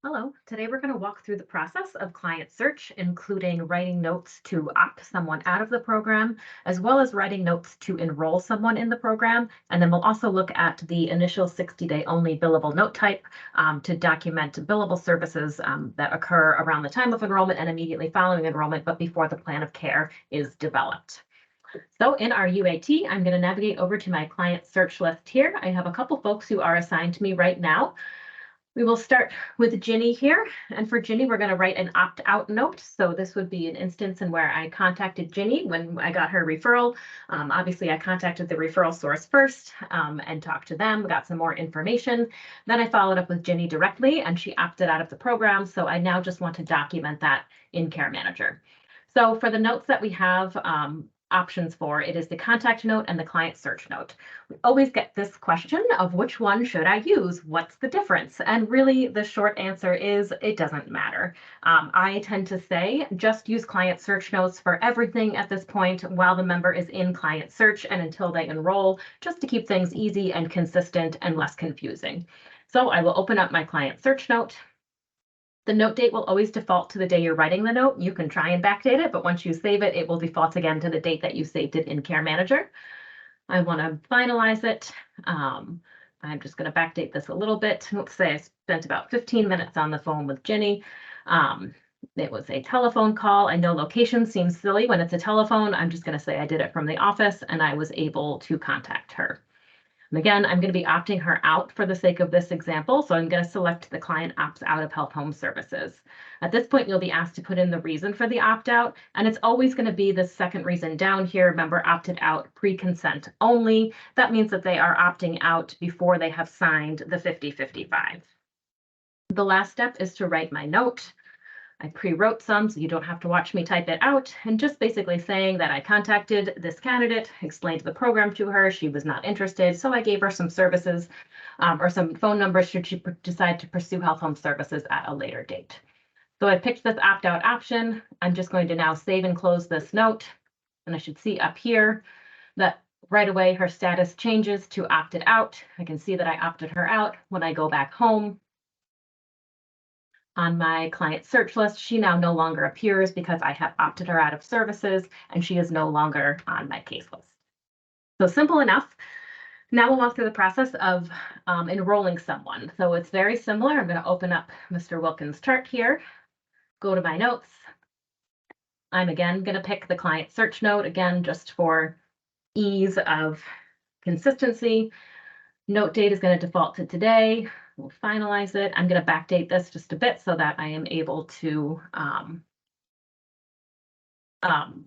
Hello. Today we're going to walk through the process of client search, including writing notes to opt someone out of the program, as well as writing notes to enroll someone in the program. And then we'll also look at the initial 60-day only billable note type to document billable services that occur around the time of enrollment and immediately following enrollment, but before the plan of care is developed. So in our UAT, I'm going to navigate over to my client search list here. I have a couple folks who are assigned to me right now. We will start with Ginny here. And for Ginny, we're going to write an opt-out note. So this would be an instance in where I contacted Ginny when I got her referral. Obviously, I contacted the referral source first and talked to them, got some more information. Then I followed up with Ginny directly, and she opted out of the program. So I now just want to document that in Care Manager. So for the notes that we have, options for, it is the contact note and the client search note. We always get this question of which one should I use? What's the difference? And really the short answer is it doesn't matter. I tend to say just use client search notes for everything at this point while the member is in client search and until they enroll, just to keep things easy and consistent and less confusing. So I will open up my client search note. The note date will always default to the day you're writing the note. You can try and backdate it, but once you save it, it will default again to the date that you saved it in Care Manager. I want to finalize it. I'm just going to backdate this a little bit. Let's say I spent about 15 minutes on the phone with Ginny. It was a telephone call. I know location seems silly when it's a telephone. I'm just going to say I did it from the office and I was able to contact her. And again, I'm going to be opting her out for the sake of this example. So I'm going to select the client opts out of Health Home Services. At this point, you'll be asked to put in the reason for the opt-out, and it's always going to be the second reason down here, member opted out pre-consent only. That means that they are opting out before they have signed the 50/55. The last step is to write my note. I pre-wrote some, so you don't have to watch me type it out, and just basically saying that I contacted this candidate, explained the program to her, she was not interested, so I gave her some services or some phone numbers should she decide to pursue Health Home Services at a later date. So I picked this opt-out option. I'm just going to now save and close this note, and I should see up here that right away her status changes to opted out. I can see that I opted her out. When I go back home, on my client search list, she now no longer appears because I have opted her out of services and she is no longer on my case list. So simple enough. Now we'll walk through the process of enrolling someone. So it's very similar. I'm going to open up Mr. Wilkins' chart here, go to my notes. I'm again going to pick the client search note, again, just for ease of consistency. Note date is going to default to today. We'll finalize it. I'm going to backdate this just a bit so that I am able to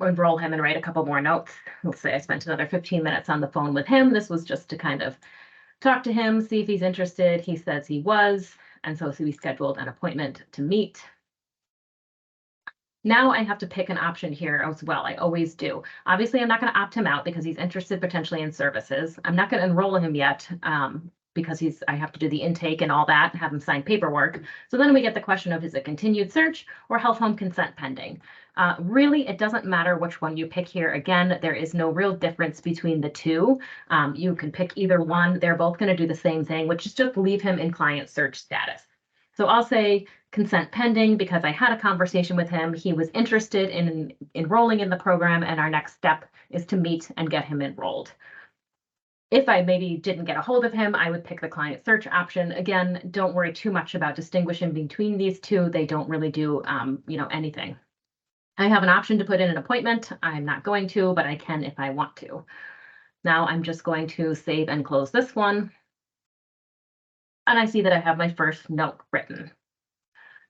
enroll him and write a couple more notes. Let's say I spent another 15 minutes on the phone with him. This was just to kind of talk to him, see if he's interested. He says he was, and so we scheduled an appointment to meet. Now I have to pick an option here as well. I always do. Obviously, I'm not going to opt him out because he's interested potentially in services. I'm not going to enroll him yet because I have to do the intake and all that, have him sign paperwork. So then we get the question of, is it continued search or health home consent pending? Really, it doesn't matter which one you pick here. Again, there is no real difference between the two. You can pick either one. They're both going to do the same thing, which is just leave him in client search status. So I'll say consent pending because I had a conversation with him. He was interested in enrolling in the program, and our next step is to meet and get him enrolled. If I maybe didn't get a hold of him, I would pick the client search option. Again, don't worry too much about distinguishing between these two. They don't really do anything. I have an option to put in an appointment. I'm not going to, but I can if I want to. Now I'm just going to save and close this one. And I see that I have my first note written.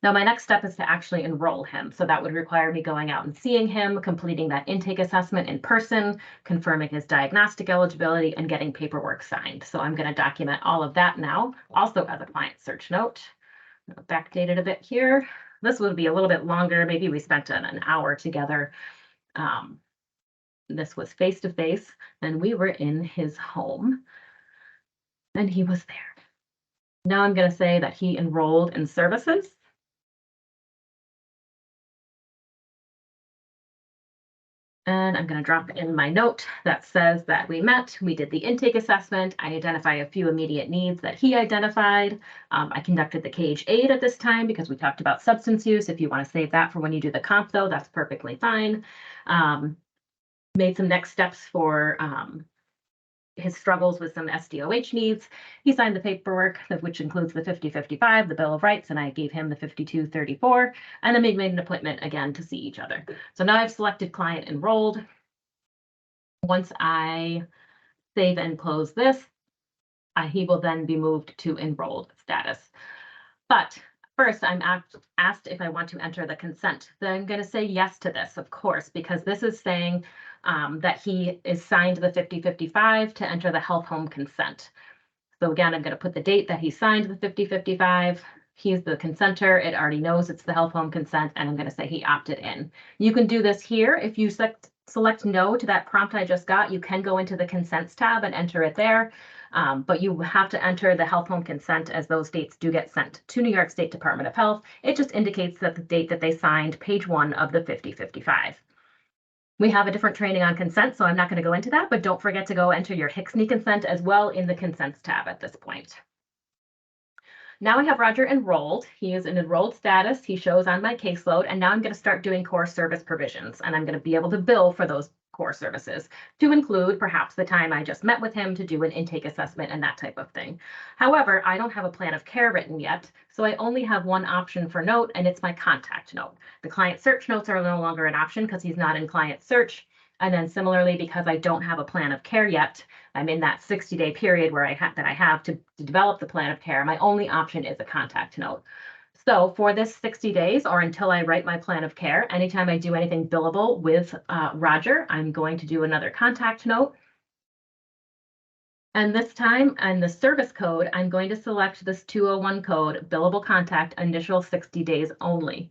Now, my next step is to actually enroll him. So that would require me going out and seeing him, completing that intake assessment in person, confirming his diagnostic eligibility, and getting paperwork signed. So I'm going to document all of that now, also as a client search note. I'll backdate it a bit here. This would be a little bit longer. Maybe we spent an hour together. This was face-to-face, and we were in his home, and he was there. Now I'm going to say that he enrolled in services. And I'm going to drop in my note that says that we met, we did the intake assessment, I identify a few immediate needs that he identified. I conducted the cage aid at this time because we talked about substance use. If you want to save that for when you do the comp though, that's perfectly fine. Made some next steps for his struggles with some SDOH needs. He signed the paperwork, which includes the 50-55, the Bill of Rights, and I gave him the 52-34, and then we made an appointment again to see each other. So now I've selected client enrolled. Once I save and close this, he will then be moved to enrolled status. But first, I'm asked if I want to enter the consent. Then I'm going to say yes to this, of course, because this is saying that he is signed the 50-55 to enter the health home consent. So again, I'm going to put the date that he signed the 50-55. He's the consenter. It already knows it's the health home consent, and I'm going to say he opted in. You can do this here. If you select no to that prompt I just got, you can go into the consents tab and enter it there. But you have to enter the health home consent as those dates do get sent to New York State Department of Health. It just indicates that the date that they signed page 1 of the 50-55. We have a different training on consent, so I'm not going to go into that, but don't forget to go enter your HCSNY consent as well in the consents tab at this point. Now I have Roger enrolled. He is in enrolled status. He shows on my caseload, and now I'm going to start doing core service provisions, and I'm going to be able to bill for those core services to include perhaps the time I just met with him to do an intake assessment and that type of thing. However, I don't have a plan of care written yet, so I only have one option for note, and it's my contact note. The client search notes are no longer an option because he's not in client search. And then similarly, because I don't have a plan of care yet, I'm in that 60-day period where I have to develop the plan of care. My only option is a contact note. So for this 60 days or until I write my plan of care, anytime I do anything billable with Roger, I'm going to do another contact note. And this time, and the service code, I'm going to select this 201 code, billable contact, initial 60 days only.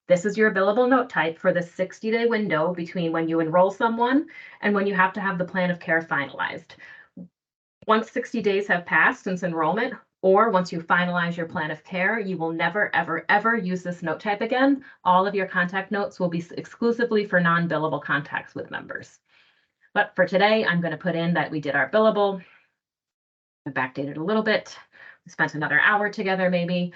This is your billable note type for the 60-day window between when you enroll someone and when you have to have the plan of care finalized. Once 60 days have passed since enrollment, or once you finalize your plan of care, you will never, ever, ever use this note type again. All of your contact notes will be exclusively for non-billable contacts with members. But for today, I'm going to put in that we did our billable. I backdated a little bit. We spent another hour together, maybe.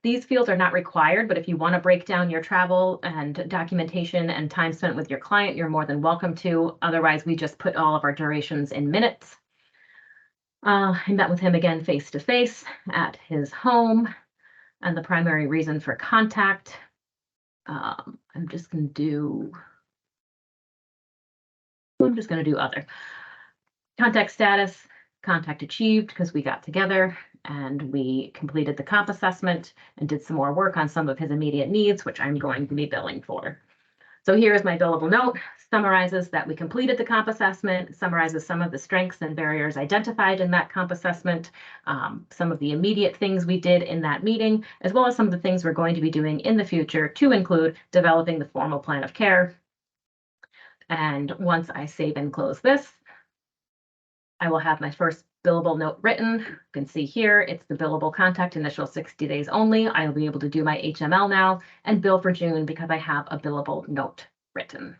These fields are not required, but if you want to break down your travel and documentation and time spent with your client, you're more than welcome to. Otherwise, we just put all of our durations in minutes. I met with him again face-to-face at his home, and the primary reason for contact, I'm just going to do other. Contact status, contact achieved because we got together and we completed the comp assessment and did some more work on some of his immediate needs, which I'm going to be billing for. So here is my billable note, summarizes that we completed the comp assessment, summarizes some of the strengths and barriers identified in that comp assessment, some of the immediate things we did in that meeting, as well as some of the things we're going to be doing in the future to include developing the formal plan of care. And once I save and close this, I will have my first billable note written. You can see here, it's the billable contact initial 60 days only. I'll be able to do my HML now and bill for June because I have a billable note written.